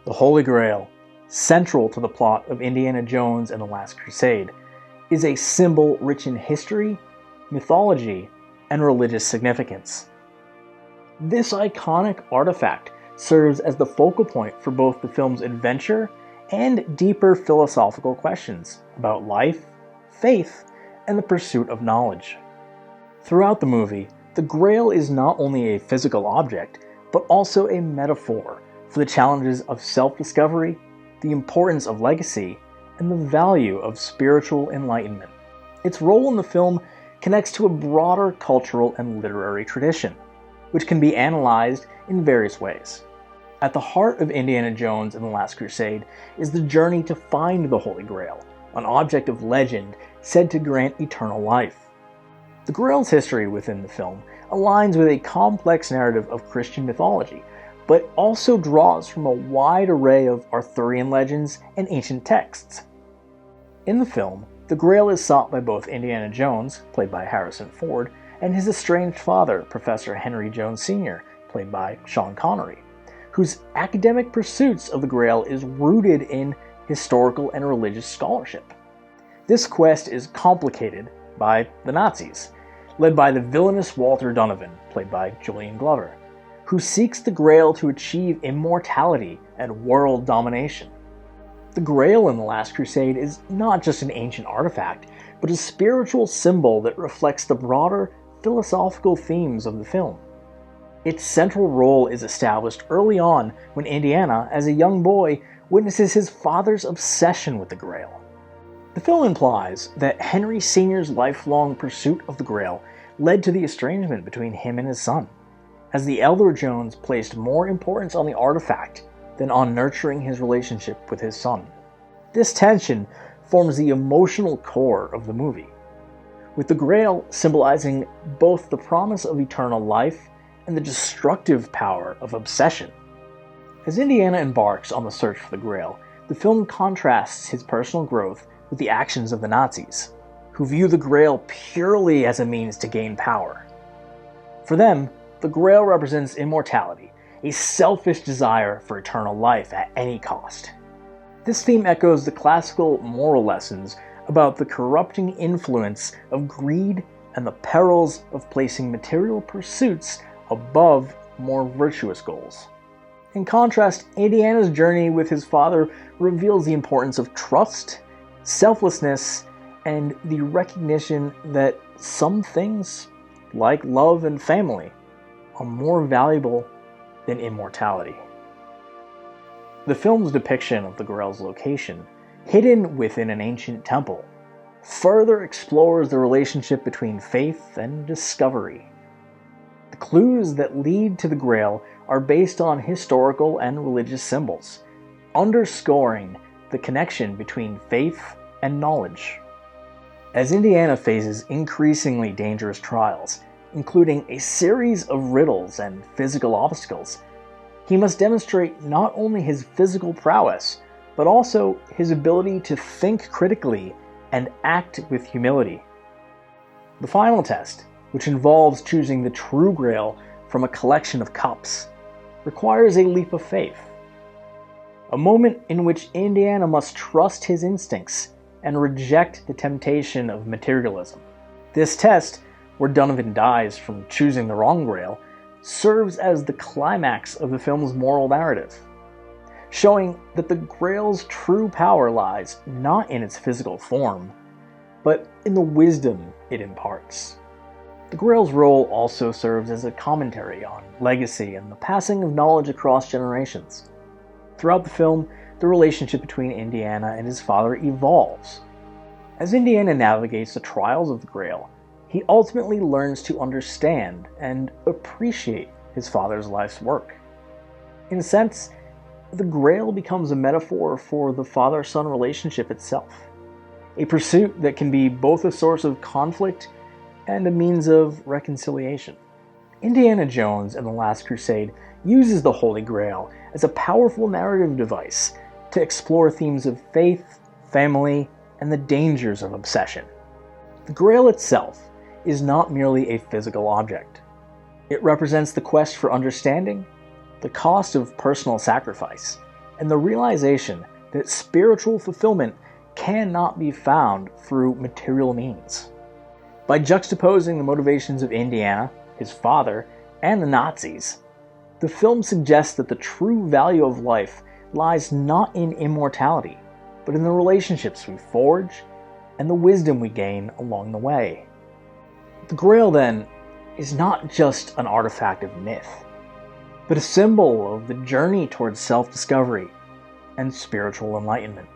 The Holy Grail, central to the plot of Indiana Jones and the Last Crusade, is a symbol rich in history, mythology, and religious significance. This iconic artifact serves as the focal point for both the film's adventure and deeper philosophical questions about life, faith, and the pursuit of knowledge. Throughout the movie, the Grail is not only a physical object, but also a metaphor for the challenges of self-discovery, the importance of legacy, and the value of spiritual enlightenment. Its role in the film connects to a broader cultural and literary tradition, which can be analyzed in various ways. At the heart of Indiana Jones and the Last Crusade is the journey to find the Holy Grail, an object of legend said to grant eternal life. The Grail's history within the film aligns with a complex narrative of Christian mythology, but also draws from a wide array of Arthurian legends and ancient texts. In the film, the Grail is sought by both Indiana Jones, played by Harrison Ford, and his estranged father, Professor Henry Jones Sr., played by Sean Connery, whose academic pursuits of the Grail is rooted in historical and religious scholarship. This quest is complicated by the Nazis, led by the villainous Walter Donovan, played by Julian Glover, who seeks the Grail to achieve immortality and world domination. The Grail in The Last Crusade is not just an ancient artifact, but a spiritual symbol that reflects the broader philosophical themes of the film. Its central role is established early on when Indiana, as a young boy, witnesses his father's obsession with the Grail. The film implies that Henry Sr.'s lifelong pursuit of the Grail led to the estrangement between him and his son, as the elder Jones placed more importance on the artifact than on nurturing his relationship with his son. This tension forms the emotional core of the movie, with the Grail symbolizing both the promise of eternal life and the destructive power of obsession. As Indiana embarks on the search for the Grail, the film contrasts his personal growth with the actions of the Nazis, who view the Grail purely as a means to gain power. For them, the Grail represents immortality, a selfish desire for eternal life at any cost. This theme echoes the classical moral lessons about the corrupting influence of greed and the perils of placing material pursuits above more virtuous goals. In contrast, Indiana's journey with his father reveals the importance of trust, selflessness, and the recognition that some things, like love and family, are more valuable than immortality. The film's depiction of the Grail's location, hidden within an ancient temple, further explores the relationship between faith and discovery. The clues that lead to the Grail are based on historical and religious symbols, underscoring the connection between faith and knowledge. As Indiana faces increasingly dangerous trials, including a series of riddles and physical obstacles, he must demonstrate not only his physical prowess, but also his ability to think critically and act with humility. The final test, which involves choosing the true Grail from a collection of cups, requires a leap of faith. A moment in which Indiana must trust his instincts and reject the temptation of materialism. This test, where Donovan dies from choosing the wrong Grail, serves as the climax of the film's moral narrative, showing that the Grail's true power lies not in its physical form, but in the wisdom it imparts. The Grail's role also serves as a commentary on legacy and the passing of knowledge across generations. Throughout the film, the relationship between Indiana and his father evolves. As Indiana navigates the trials of the Grail, he ultimately learns to understand and appreciate his father's life's work. In a sense, the Grail becomes a metaphor for the father-son relationship itself, a pursuit that can be both a source of conflict and a means of reconciliation. Indiana Jones and the Last Crusade uses the Holy Grail as a powerful narrative device to explore themes of faith, family, and the dangers of obsession. The Grail itself is not merely a physical object. It represents the quest for understanding, the cost of personal sacrifice, and the realization that spiritual fulfillment cannot be found through material means. By juxtaposing the motivations of Indiana, his father, and the Nazis, the film suggests that the true value of life lies not in immortality, but in the relationships we forge and the wisdom we gain along the way. The Grail, then, is not just an artifact of myth, but a symbol of the journey towards self-discovery and spiritual enlightenment.